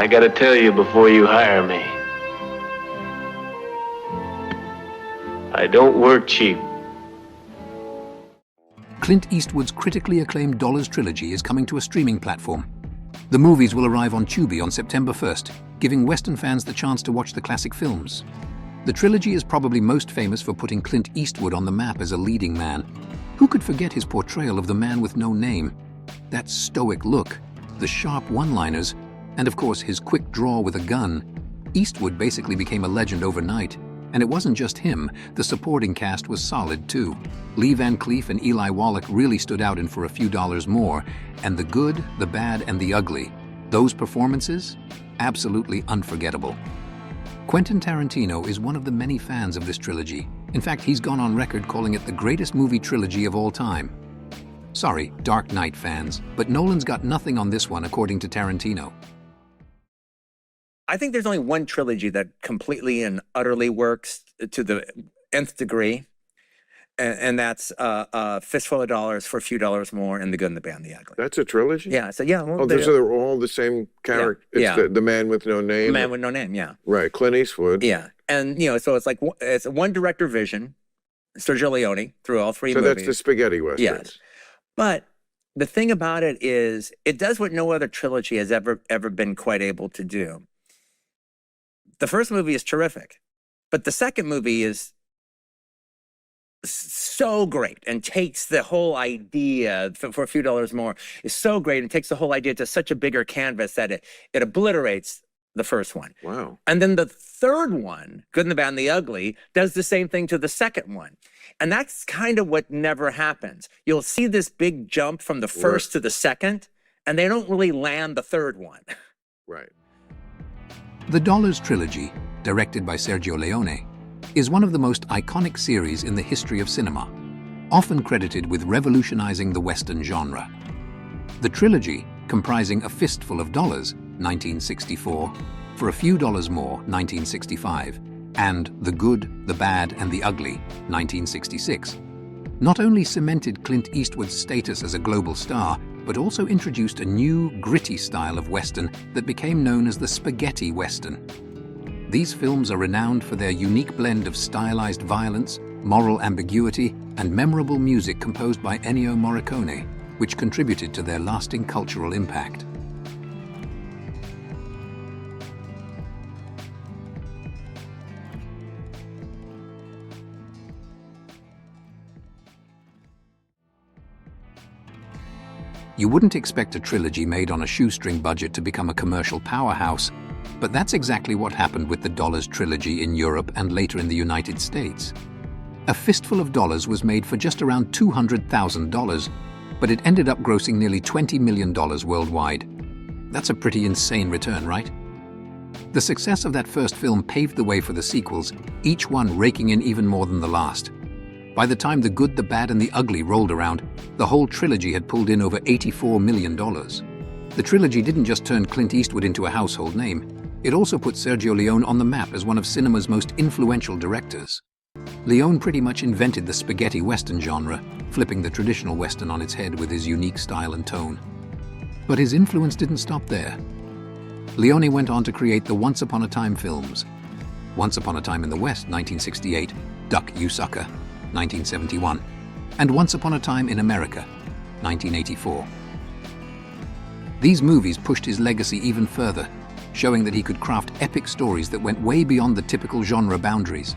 I gotta tell you before you hire me. I don't work cheap. Clint Eastwood's critically acclaimed Dollars Trilogy is coming to a streaming platform. The movies will arrive on Tubi on September 1st, giving Western fans the chance to watch the classic films. The trilogy is probably most famous for putting Clint Eastwood on the map as a leading man. Who could forget his portrayal of the man with no name? That stoic look, the sharp one-liners, and of course his quick draw with a gun. Eastwood basically became a legend overnight. And it wasn't just him, the supporting cast was solid too. Lee Van Cleef and Eli Wallach really stood out in For a Few Dollars More, and the good, the bad, and the ugly. Those performances? Absolutely unforgettable. Quentin Tarantino is one of the many fans of this trilogy. In fact, he's gone on record calling it the greatest movie trilogy of all time. Sorry, Dark Knight fans, but Nolan's got nothing on this one according to Tarantino. I think there's only one trilogy that completely and utterly works to the nth degree, and that's Fistful of Dollars, For a Few Dollars More, and The Good and the Bad and the Ugly. That's a trilogy? Yeah, so yeah. Well, oh, those are all the same character. Yeah, it's the man with no name. The Man with No Name, yeah. Right, Clint Eastwood. Yeah, and so it's like it's one director vision, Sergio Leone, through all three movies. So that's the spaghetti westerns. Yes, but the thing about it is, it does what no other trilogy has ever been quite able to do. The first movie is terrific, but the second movie is so great and takes the whole idea, For a Few Dollars More, is so great and takes the whole idea to such a bigger canvas that it obliterates the first one. Wow. And then the third one, Good and the Bad and the Ugly, does the same thing to the second one. And that's kind of what never happens. You'll see this big jump from the first to the second, and they don't really land the third one. Right. The Dollars Trilogy, directed by Sergio Leone, is one of the most iconic series in the history of cinema, often credited with revolutionizing the Western genre. The trilogy, comprising A Fistful of Dollars, 1964, For a Few Dollars More, 1965, and The Good, the Bad, and the Ugly, 1966, not only cemented Clint Eastwood's status as a global star, but also introduced a new, gritty style of Western that became known as the spaghetti Western. These films are renowned for their unique blend of stylized violence, moral ambiguity, and memorable music composed by Ennio Morricone, which contributed to their lasting cultural impact. You wouldn't expect a trilogy made on a shoestring budget to become a commercial powerhouse, but that's exactly what happened with the Dollars Trilogy in Europe and later in the United States. A Fistful of Dollars was made for just around $200,000, but it ended up grossing nearly $20 million worldwide. That's a pretty insane return, right? The success of that first film paved the way for the sequels, each one raking in even more than the last. By the time The Good, the Bad, and the Ugly rolled around, the whole trilogy had pulled in over $84 million. The trilogy didn't just turn Clint Eastwood into a household name, it also put Sergio Leone on the map as one of cinema's most influential directors. Leone pretty much invented the spaghetti western genre, flipping the traditional western on its head with his unique style and tone. But his influence didn't stop there. Leone went on to create the Once Upon a Time films. Once Upon a Time in the West, 1968, Duck, You Sucker, 1971, and Once Upon a Time in America, 1984. These movies pushed his legacy even further, showing that he could craft epic stories that went way beyond the typical genre boundaries.